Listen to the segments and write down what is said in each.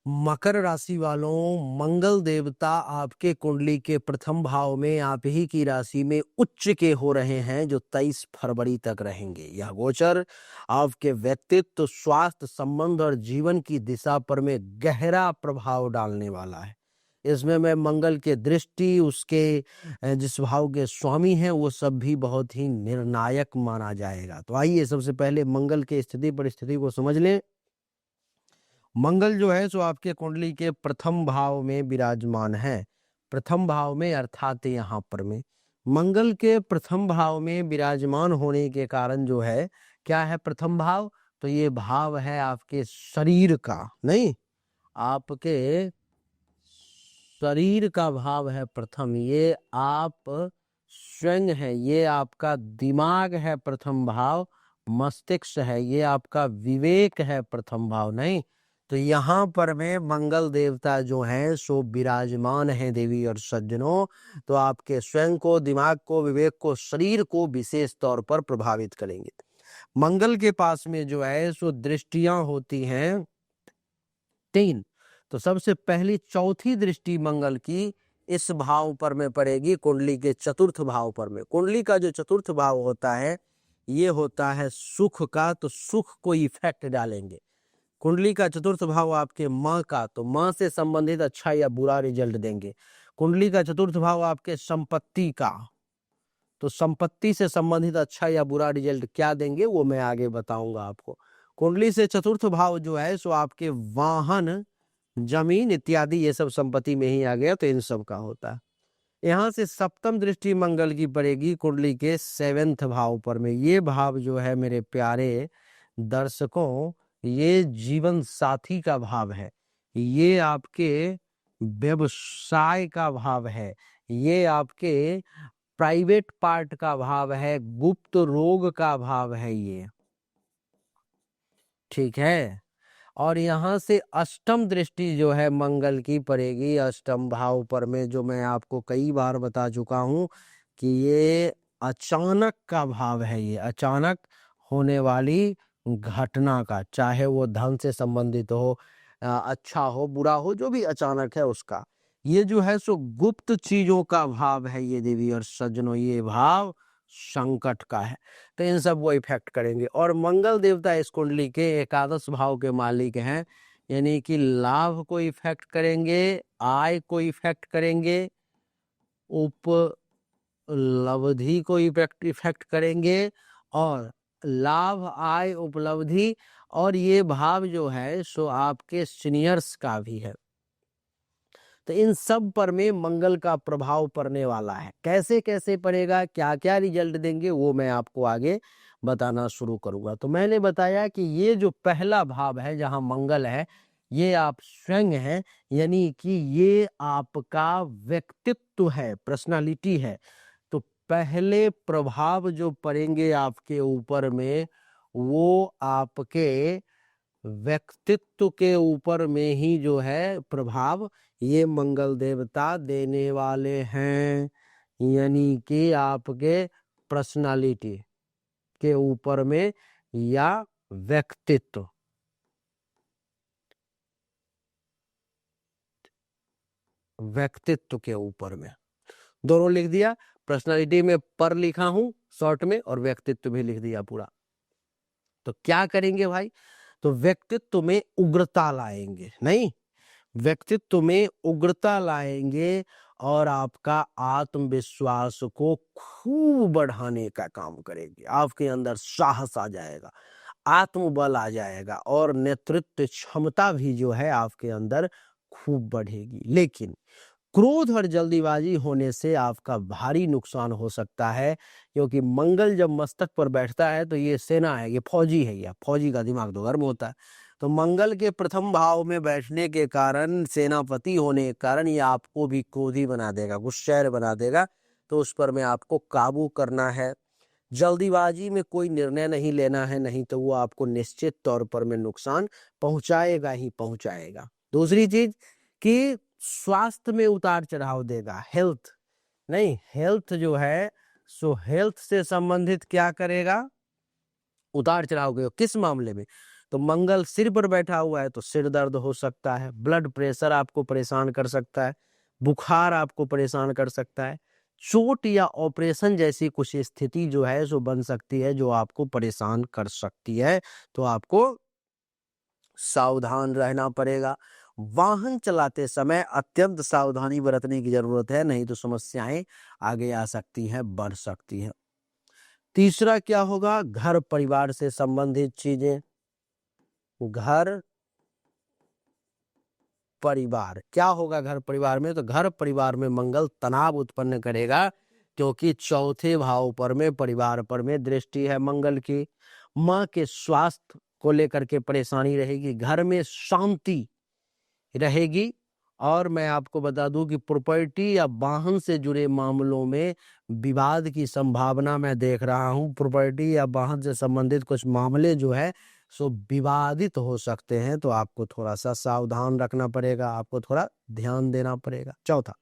मकर राशि वालों, मंगल देवता आपके कुंडली के प्रथम भाव में आप ही की राशि में उच्च के हो रहे हैं, जो 23 फरवरी तक रहेंगे। यह गोचर आपके व्यक्तित्व, स्वास्थ्य, संबंध और जीवन की दिशा पर में गहरा प्रभाव डालने वाला है। इसमें मैं मंगल के दृष्टि, उसके जिस भाव के स्वामी हैं, वो सब भी बहुत ही निर्णायक माना जाएगा। तो आइए सबसे पहले मंगल के स्थिति परिस्थिति को समझ लें। मंगल जो है सो आपके कुंडली के प्रथम भाव में विराजमान है। प्रथम भाव में अर्थात यहाँ पर में मंगल के प्रथम भाव में विराजमान होने के कारण जो है, क्या है प्रथम भाव, तो ये भाव है आपके शरीर का, नहीं, आपके शरीर का भाव है प्रथम। ये आप स्वयं है, ये आपका दिमाग है प्रथम भाव, मस्तिष्क है, ये आपका विवेक है प्रथम भाव, नहीं। तो यहाँ पर में मंगल देवता जो हैं सो विराजमान हैं देवी और सज्जनों। तो आपके स्वयं को, दिमाग को, विवेक को, शरीर को विशेष तौर पर प्रभावित करेंगे। मंगल के पास में जो है सो दृष्टियां होती हैं 3। तो सबसे पहली चौथी दृष्टि मंगल की इस भाव पर में पड़ेगी, कुंडली के चतुर्थ भाव पर में। कुंडली का जो चतुर्थ भाव होता है, ये होता है सुख का, तो सुख को इफेक्ट डालेंगे। कुंडली का चतुर्थ भाव आपके माँ का, तो माँ से संबंधित अच्छा या बुरा रिजल्ट देंगे। कुंडली का चतुर्थ भाव आपके संपत्ति का, तो संपत्ति से संबंधित अच्छा या बुरा रिजल्ट क्या देंगे वो मैं आगे बताऊंगा आपको। कुंडली से चतुर्थ भाव जो है सो आपके वाहन, जमीन इत्यादि ये सब संपत्ति में ही आ गया, तो इन सब का होता है। यहाँ से सप्तम दृष्टि मंगल की पड़ेगी कुंडली के 7वें भाव पर में। ये भाव जो है मेरे प्यारे दर्शकों, ये जीवन साथी का भाव है, ये आपके व्यवसाय का भाव है, ये आपके प्राइवेट पार्ट का भाव है, गुप्त रोग का भाव है ये, ठीक है। और यहाँ से अष्टम दृष्टि जो है मंगल की पड़ेगी अष्टम भाव पर में, जो मैं आपको कई बार बता चुका हूँ कि ये अचानक का भाव है। ये अचानक होने वाली घटना का, चाहे वो धन से संबंधित हो, अच्छा हो, बुरा हो, जो भी अचानक है उसका। ये जो है सो गुप्त चीजों का भाव है ये देवी और सज्जनों, ये भाव संकट का है, तो इन सब वो इफेक्ट करेंगे। और मंगल देवता इस कुंडली के एकादश भाव के मालिक हैं, यानी कि लाभ को इफेक्ट करेंगे, आय को इफेक्ट करेंगे, उपलब्धि को इफेक्ट करेंगे, और लाभ, आय, उपलब्धि, और ये भाव जो है सो आपके सीनियर्स का भी है। तो इन सब पर में मंगल का प्रभाव पड़ने वाला है। कैसे कैसे पड़ेगा, क्या क्या रिजल्ट देंगे, वो मैं आपको आगे बताना शुरू करूंगा। तो मैंने बताया कि ये जो पहला भाव है जहां मंगल है, ये आप स्वयं हैं, यानी कि ये आपका व्यक्तित्व है, पर्सनालिटी है। तो पहले प्रभाव जो पड़ेंगे आपके ऊपर में, वो आपके व्यक्तित्व के ऊपर में ही जो है प्रभाव ये मंगल देवता देने वाले हैं, यानी कि आपके पर्सनालिटी के ऊपर में या व्यक्तित्व के ऊपर में, दोनों लिख दिया। पर्सनालिटी में पर लिखा हूं शॉर्ट में, और व्यक्तित्व भी लिख दिया पूरा। तो क्या करेंगे भाई, तो व्यक्तित्व में उग्रता लाएंगे, नहीं, व्यक्तित्व में उग्रता लाएंगे, और आपका आत्मविश्वास को खूब बढ़ाने का काम करेंगे। आपके अंदर साहस आ जाएगा, आत्मबल आ जाएगा, और नेतृत्व क्षमता भी जो है आपके अंदर खूब बढ़ेगी। लेकिन क्रोध और जल्दीबाजी होने से आपका भारी नुकसान हो सकता है, क्योंकि मंगल जब मस्तक पर बैठता है तो ये सेना है, ये फौजी है, ये फौजी का दिमाग तो गर्म होता है। तो मंगल के प्रथम भाव में बैठने के कारण, सेनापति होने के कारण, ये आपको भी क्रोधी बना देगा, गुस्सैल बना देगा। तो उस पर में आपको काबू करना है। जल्दीबाजी में कोई निर्णय नहीं लेना है, नहीं तो वो आपको निश्चित तौर पर में नुकसान पहुंचाएगा ही पहुंचाएगा। दूसरी चीज कि स्वास्थ्य में उतार चढ़ाव देगा, हेल्थ, नहीं, हेल्थ जो है सो हेल्थ से संबंधित क्या करेगा, उतार चढ़ाव के किस मामले में, तो मंगल सिर पर बैठा हुआ है तो सिर दर्द हो सकता है, ब्लड प्रेशर आपको परेशान कर सकता है, बुखार आपको परेशान कर सकता है, चोट या ऑपरेशन जैसी कुछ स्थिति जो है सो बन सकती है जो आपको परेशान कर सकती है। तो आपको सावधान रहना पड़ेगा। वाहन चलाते समय अत्यंत सावधानी बरतने की जरूरत है, नहीं तो समस्याएं आगे आ सकती हैं, बढ़ सकती हैं। तीसरा क्या होगा, घर परिवार से संबंधित चीजें। घर परिवार क्या होगा घर परिवार में, तो घर परिवार में मंगल तनाव उत्पन्न करेगा, क्योंकि चौथे भाव पर में परिवार पर में दृष्टि है मंगल की। माँ के स्वास्थ्य को लेकर के परेशानी रहेगी, घर में शांति रहेगी। और मैं आपको बता दूं कि प्रॉपर्टी या वाहन से जुड़े मामलों में विवाद की संभावना मैं देख रहा हूं। प्रॉपर्टी या वाहन से संबंधित कुछ मामले जो है सो विवादित हो सकते हैं, तो आपको थोड़ा सा सावधान रखना पड़ेगा, आपको थोड़ा ध्यान देना पड़ेगा। चौथा,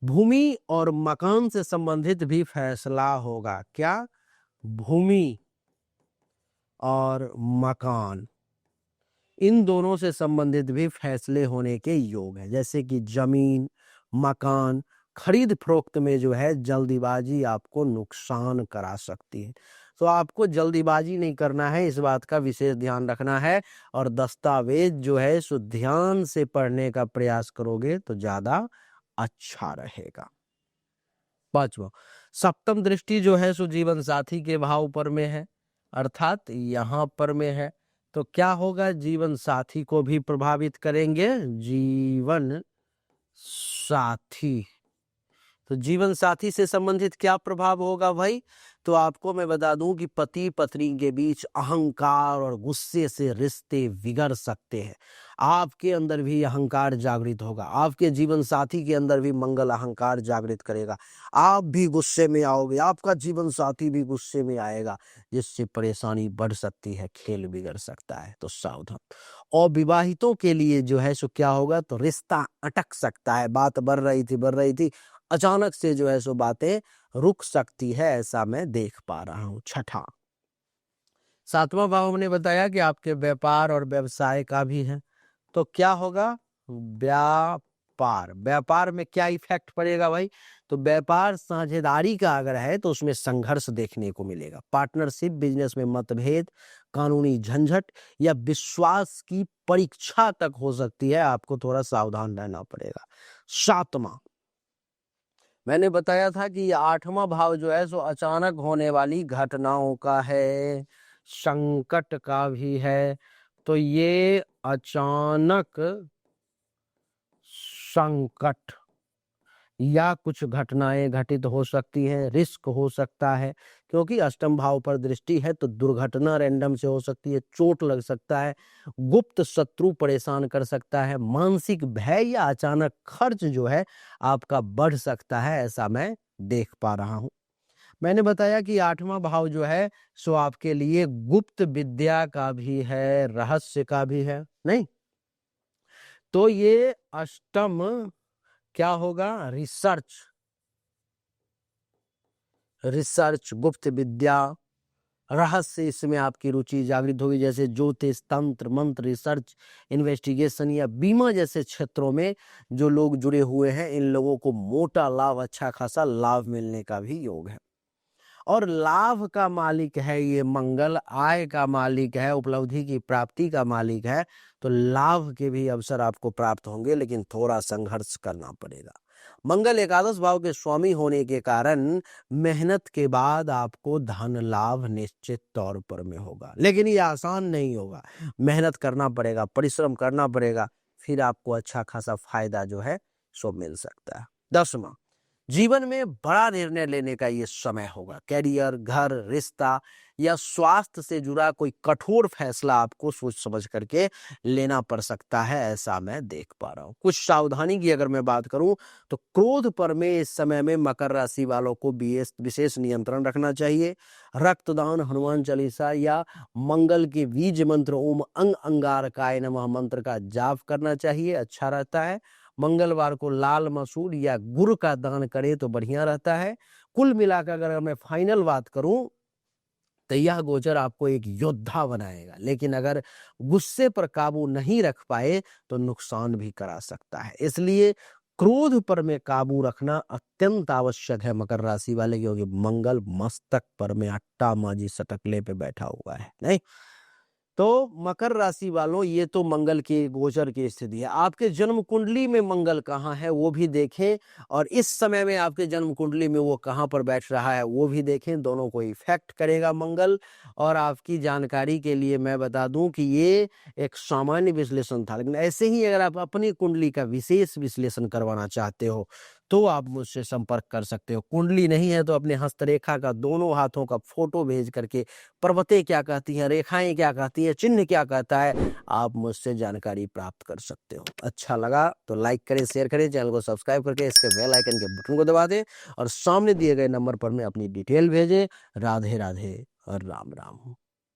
भूमि और मकान से संबंधित भी फैसला होगा। क्या? भूमि और मकान, इन दोनों से संबंधित भी फैसले होने के योग है, जैसे कि जमीन, मकान खरीद फरोख्त में जो है जल्दीबाजी आपको नुकसान करा सकती है। तो आपको जल्दीबाजी नहीं करना है, इस बात का विशेष ध्यान रखना है। और दस्तावेज जो है सो ध्यान से पढ़ने का प्रयास करोगे तो ज्यादा अच्छा रहेगा। पांचवा, सप्तम दृष्टि जो है सो जीवन साथी के भाव पर में है, अर्थात यहाँ पर में है। तो क्या होगा, जीवन साथी को भी प्रभावित करेंगे। जीवन साथी, तो जीवन साथी से संबंधित क्या प्रभाव होगा भाई, तो आपको मैं बता दूं कि पति पत्नी के बीच अहंकार और गुस्से से रिश्ते बिगड़ सकते हैं। आपके अंदर भी अहंकार जागृत होगा, आपके जीवन साथी के अंदर भी मंगल अहंकार जागृत करेगा, आप भी गुस्से में आओगे, आपका जीवन साथी भी गुस्से में आएगा, जिससे परेशानी बढ़ सकती है, खेल बिगड़ सकता है, तो सावधान। और विवाहितों के लिए जो है सो क्या होगा, तो रिश्ता अटक सकता है, बात बढ़ रही थी अचानक से जो है सो बातें रुक सकती है, ऐसा मैं देख पा रहा हूं। छठा, सातवां भाव हमने बताया कि आपके व्यापार और व्यवसाय का भी है। तो क्या होगा, व्यापार, व्यापार में क्या इफेक्ट पड़ेगा भाई, तो व्यापार साझेदारी का अगर है तो उसमें संघर्ष देखने को मिलेगा। पार्टनरशिप बिजनेस में मतभेद, कानूनी झंझट या विश्वास की परीक्षा तक हो सकती है, आपको थोड़ा सावधान रहना पड़ेगा। सातवां, मैंने बताया था कि ये आठवां भाव जो है सो अचानक होने वाली घटनाओं का है, संकट का भी है। तो ये अचानक संकट या कुछ घटनाएं घटित हो सकती हैं, रिस्क हो सकता है, क्योंकि अष्टम भाव पर दृष्टि है तो दुर्घटना रैंडम से हो सकती है, चोट लग सकता है, गुप्त शत्रु परेशान कर सकता है, मानसिक भय या अचानक खर्च जो है आपका बढ़ सकता है, ऐसा मैं देख पा रहा हूं। मैंने बताया कि आठवां भाव जो है सो आपके लिए गुप्त विद्या का भी है, रहस्य का भी है, नहीं तो ये अष्टम क्या होगा, रिसर्च, गुप्त विद्या, रहस्य, इसमें आपकी रुचि जागृत होगी, जैसे ज्योतिष, तंत्र मंत्र, रिसर्च, इन्वेस्टिगेशन या बीमा जैसे क्षेत्रों में जो लोग जुड़े हुए हैं, इन लोगों को मोटा लाभ, अच्छा खासा लाभ मिलने का भी योग है। और लाभ का मालिक है ये मंगल, आय का मालिक है, उपलब्धि की प्राप्ति का मालिक है, तो लाभ के भी अवसर आपको प्राप्त होंगे, लेकिन थोड़ा संघर्ष करना पड़ेगा। मंगल एकादश भाव के स्वामी होने के कारण मेहनत के बाद आपको धन लाभ निश्चित तौर पर में होगा, लेकिन ये आसान नहीं होगा, मेहनत करना पड़ेगा, परिश्रम करना पड़ेगा, फिर आपको अच्छा खासा फायदा जो है सो मिल सकता है। 10वां, जीवन में बड़ा निर्णय लेने का ये समय होगा, कैरियर, घर, रिश्ता या स्वास्थ्य से जुड़ा कोई कठोर फैसला आपको सोच समझ करके लेना पड़ सकता है, ऐसा मैं देख पा रहा हूँ। कुछ सावधानी की अगर मैं बात करूं तो क्रोध पर में इस समय में मकर राशि वालों को विशेष नियंत्रण रखना चाहिए। रक्तदान, हनुमान चालीसा या मंगल के बीज मंत्र ओम अंग अंगारकाय नमः मंत्र का जाप करना चाहिए, अच्छा रहता है। मंगलवार को लाल मसूर या गुड़ का दान करें तो बढ़िया रहता है। कुल मिलाकर अगर मैं फाइनल बात करूं तो यह गोचर आपको एक योद्धा बनाएगा, लेकिन अगर गुस्से पर काबू नहीं रख पाए तो नुकसान भी करा सकता है। इसलिए क्रोध पर में काबू रखना अत्यंत आवश्यक है मकर राशि वाले, क्योंकि मंगल मस्तक पर में अट्टा माजी सटकले पे बैठा हुआ है। नहीं तो मकर राशि वालों, ये तो मंगल की गोचर की स्थिति है। आपके जन्म कुंडली में मंगल कहाँ है वो भी देखें, और इस समय में आपके जन्म कुंडली में वो कहाँ पर बैठ रहा है वो भी देखें। दोनों को इफेक्ट करेगा मंगल। और आपकी जानकारी के लिए मैं बता दूं कि ये एक सामान्य विश्लेषण था, लेकिन ऐसे ही अगर आप अपनी कुंडली का विशेष विश्लेषण करवाना चाहते हो तो आप मुझसे संपर्क कर सकते हो। कुंडली नहीं है तो अपने हस्तरेखा का दोनों हाथों का फोटो भेज करके पर्वतें क्या कहती हैं, रेखाएं क्या कहती हैं, चिन्ह क्या कहता है, आप मुझसे जानकारी प्राप्त कर सकते हो। अच्छा लगा तो लाइक करें, शेयर करें, चैनल को सब्सक्राइब करके इसके बेल आइकन के बटन को दबा दें और सामने दिए गए नंबर पर में अपनी डिटेल भेजें। राधे राधे और राम राम।